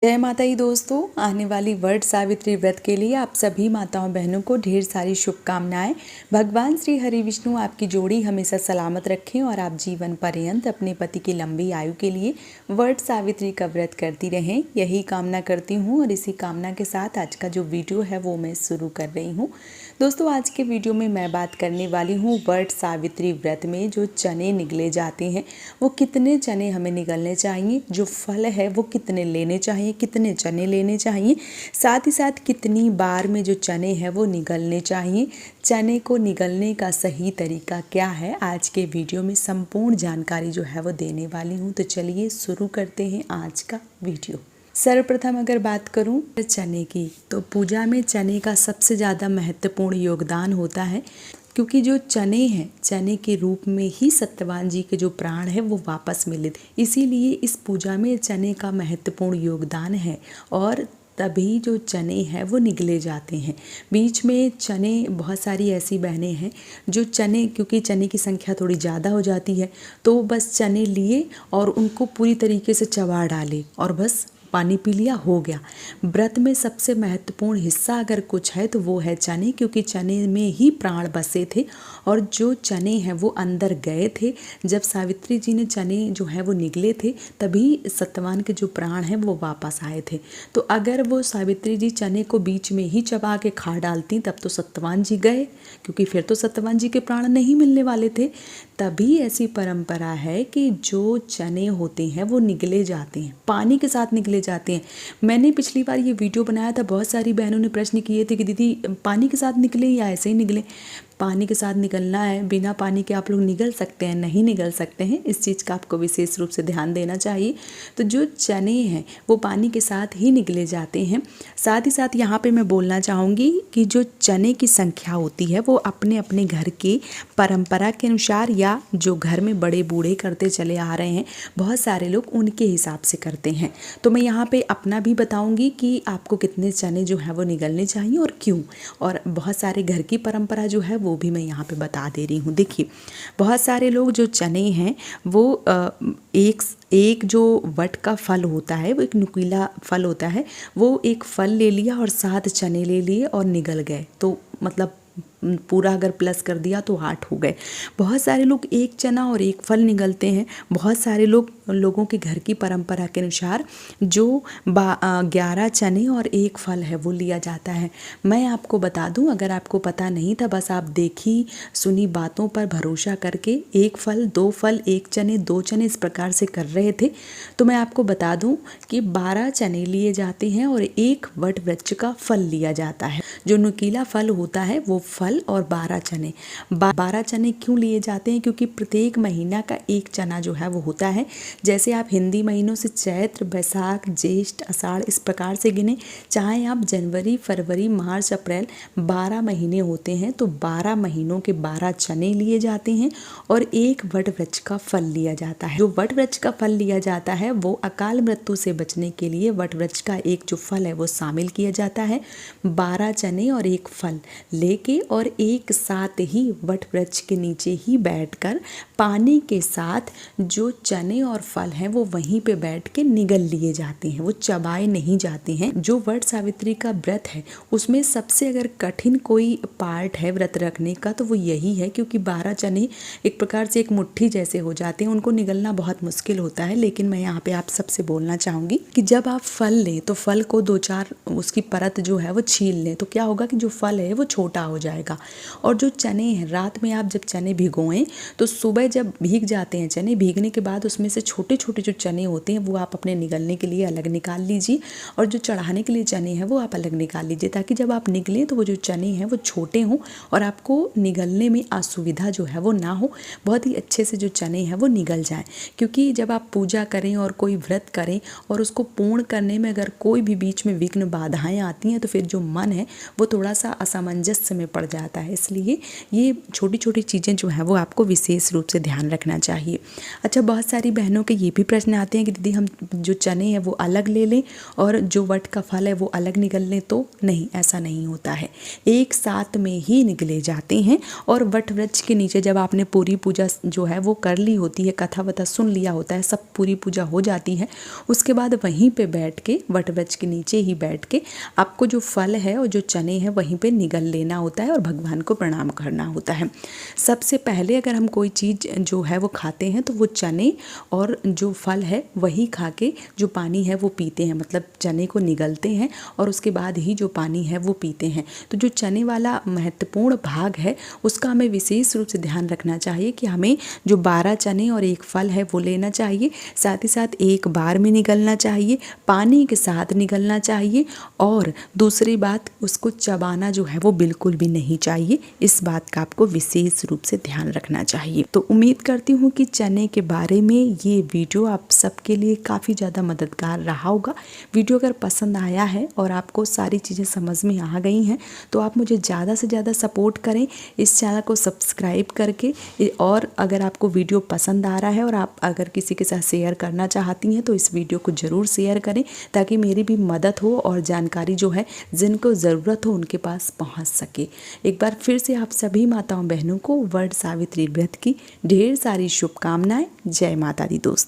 जय माता दी दोस्तों, आने वाली वट सावित्री व्रत के लिए आप सभी माताओं बहनों को ढेर सारी शुभकामनाएं। भगवान श्री हरि विष्णु आपकी जोड़ी हमेशा सलामत रखें और आप जीवन पर्यंत अपने पति की लंबी आयु के लिए वट सावित्री का व्रत करती रहें, यही कामना करती हूँ। और इसी कामना के साथ आज का जो वीडियो है वो मैं शुरू कर रही हूँ। दोस्तों, आज के वीडियो में मैं बात करने वाली हूँ वट सावित्री व्रत में जो चने निगले जाते हैं वो कितने चने हमें निगलने चाहिए, जो फल है वो कितने लेने चाहिए, कितने चने लेने चाहिए, साथ ही साथ कितनी बार में जो चने हैं वो निगलने चाहिए, चने को निगलने का सही तरीका क्या है, आज के वीडियो में संपूर्ण जानकारी जो है वो देने वाली हूँ। तो चलिए शुरू करते हैं आज का वीडियो। सर्वप्रथम अगर बात करूं चने की, तो पूजा में चने का सबसे ज़्यादा महत्वपूर्ण योगदान होता है, क्योंकि जो चने हैं, चने के रूप में ही सत्यवान जी के जो प्राण है वो वापस मिले, इसीलिए इस पूजा में चने का महत्वपूर्ण योगदान है। और तभी जो चने हैं वो निगले जाते हैं। बीच में चने, बहुत सारी ऐसी बहनें हैं जो चने, क्योंकि चने की संख्या थोड़ी ज़्यादा हो जाती है तो बस चने लिए और उनको पूरी तरीके से चबा डाले और बस पानी पी लिया, हो गया। व्रत में सबसे महत्वपूर्ण हिस्सा अगर कुछ है तो वो है चने, क्योंकि चने में ही प्राण बसे थे और जो चने हैं वो अंदर गए थे। जब सावित्री जी ने चने जो है वो निगले थे तभी सत्यवान के जो प्राण हैं वो वापस आए थे। तो अगर वो सावित्री जी चने को बीच में ही चबा के खा डालती तब तो सत्यवान जी गए, क्योंकि फिर तो सत्यवान जी के प्राण नहीं मिलने वाले थे। तभी ऐसी परंपरा है कि जो चने होते हैं वो निगले जाते हैं, पानी के साथ निगले जाते हैं। मैंने पिछली बार ये वीडियो बनाया था, बहुत सारी बहनों ने प्रश्न किए थे कि दीदी पानी के साथ निकले या ऐसे ही निकले। पानी के साथ निकलना है, बिना पानी के आप लोग निगल सकते हैं? नहीं निगल सकते हैं, इस चीज़ का आपको विशेष रूप से ध्यान देना चाहिए। तो जो चने हैं वो पानी के साथ ही निगले जाते हैं। साथ ही साथ यहाँ पे मैं बोलना चाहूँगी कि जो चने की संख्या होती है वो अपने अपने घर की परंपरा के अनुसार, या जो घर में बड़े बूढ़े करते चले आ रहे हैं, बहुत सारे लोग उनके हिसाब से करते हैं। तो मैं यहाँ पे अपना भी बताऊँगी कि आपको कितने चने जो है वो निगलने चाहिए और क्यों। और बहुत सारे घर की परंपरा जो है वो भी मैं यहाँ पे बता दे रही हूँ। देखिए, बहुत सारे लोग जो चने हैं वो एक जो वट का फल होता है, वो एक नुकीला फल होता है, वो एक फल ले लिया और 7 चने ले लिए और निगल गए। तो मतलब पूरा अगर प्लस कर दिया तो 8 हो गए। बहुत सारे लोग एक चना और एक फल निगलते हैं। बहुत सारे लोगों के घर की परंपरा के अनुसार जो 11 चने और एक फल है वो लिया जाता है। मैं आपको बता दूं, अगर आपको पता नहीं था, बस आप देखी सुनी बातों पर भरोसा करके 1 फल 2 फल 1 चने 2 चने इस प्रकार से कर रहे थे, तो मैं आपको बता दूं कि 12 चने लिए जाते हैं और 1 वट वृक्ष का फल लिया जाता है। जो नुकीला फल होता है वो फल और 12 चने। 12 चने क्यों लिए जाते हैं? क्योंकि प्रत्येक महीना का 1 चना जो है वो होता है। जैसे आप हिंदी महीनों से चैत्र, बैसाख, ज्येष्ठ, आषाढ़ इस प्रकार से गिने, चाहे आप जनवरी, फरवरी, मार्च, अप्रैल, 12 महीने होते हैं तो 12 महीनों के 12 चने लिए जाते हैं और 1 वट वृक्ष का फल लिया जाता है। जो वट वृक्ष का फल लिया जाता है वो अकाल मृत्यु से बचने के लिए वट वृक्ष का एक जो फल है वो शामिल किया जाता है। 12 चने और 1 फल लेके और एक साथ ही वट वृक्ष के नीचे ही बैठकर पानी के साथ जो चने और फल हैं वो वहीं पे बैठ के निगल लिए जाते हैं, वो चबाए नहीं जाते हैं। जो वट सावित्री का व्रत है उसमें सबसे अगर कठिन कोई पार्ट है व्रत रखने का तो वो यही है, क्योंकि 12 चने एक प्रकार से एक मुट्ठी जैसे हो जाते हैं, उनको निगलना बहुत मुश्किल होता है। लेकिन मैं यहाँ पे आप सबसे बोलना चाहूँगी कि जब आप फल लें तो फल को 2-4 उसकी परत जो है वो छील लें, तो क्या होगा कि जो फल है वो छोटा हो जाएगा। और जो चने हैं, रात में आप जब चने भिगोएं तो सुबह जब भीग जाते हैं चने, भीगने के बाद उसमें से छोटे छोटे जो चने होते हैं वो आप अपने निगलने के लिए अलग निकाल लीजिए और जो चढ़ाने के लिए चने हैं वो आप अलग निकाल लीजिए, ताकि जब आप निगलें तो वो जो चने हैं वो छोटे हों और आपको निगलने में असुविधा जो है वो ना हो, बहुत ही अच्छे से जो चने हैं वो निगल जाएं। क्योंकि जब आप पूजा करें और कोई व्रत करें और उसको पूर्ण करने में अगर कोई भी बीच में विघ्न बाधाएं आती हैं तो फिर जो मन है वो थोड़ा सा असमंजस्य में पड़ जाता है। इसलिए ये छोटी छोटी चीज़ें जो हैं वो आपको विशेष रूप से ध्यान रखना चाहिए। अच्छा, बहुत सारी बहनों के ये भी प्रश्न आते हैं कि दीदी हम जो चने हैं वो अलग ले लें और जो वट का फल है वो अलग निगल लें, तो नहीं, ऐसा नहीं होता है, एक साथ में ही निगले जाते हैं। और वट वृक्ष के नीचे जब आपने पूरी पूजा जो है वो कर ली होती है, कथा वथा सुन लिया होता है, सब पूरी पूजा हो जाती है, उसके बाद वहीं पे बैठ के, वट वृक्ष के नीचे ही बैठ के आपको जो फल है और जो चने हैं वहीं पे निगल लेना होता है और भगवान को प्रणाम करना होता है। सबसे पहले अगर हम कोई चीज़ जो है वो खाते हैं तो वो चने और जो फल है वही खा के जो पानी है वो पीते हैं, मतलब चने को निगलते हैं और उसके बाद ही जो पानी है वो पीते हैं। तो जो चने वाला महत्वपूर्ण भाग है उसका हमें विशेष रूप से ध्यान रखना चाहिए कि हमें जो 12 चने और एक फल है वो लेना चाहिए, साथ ही साथ एक बार में निगलना चाहिए, पानी के साथ निगलना चाहिए, और दूसरी बात उसको चबाना जो है वो बिल्कुल भी नहीं चाहिए। इस बात का आपको विशेष रूप से ध्यान रखना चाहिए। तो उम्मीद करती हूँ कि चने के बारे में ये वीडियो आप सबके लिए काफ़ी ज़्यादा मददगार रहा होगा। वीडियो अगर पसंद आया है और आपको सारी चीज़ें समझ में आ गई हैं तो आप मुझे ज़्यादा से ज़्यादा सपोर्ट करें इस चैनल को सब्सक्राइब करके। और अगर आपको वीडियो पसंद आ रहा है और आप अगर किसी के साथ शेयर करना चाहती हैं तो इस वीडियो को ज़रूर शेयर करें ताकि मेरी भी मदद हो और जानकारी जो है जिनको ज़रूरत हो उनके पास पहुंच सके। एक बार फिर से आप सभी माताओं बहनों को वट सावित्री व्रत की ढेर सारी शुभकामनाएं। जय माता दी दोस्तों।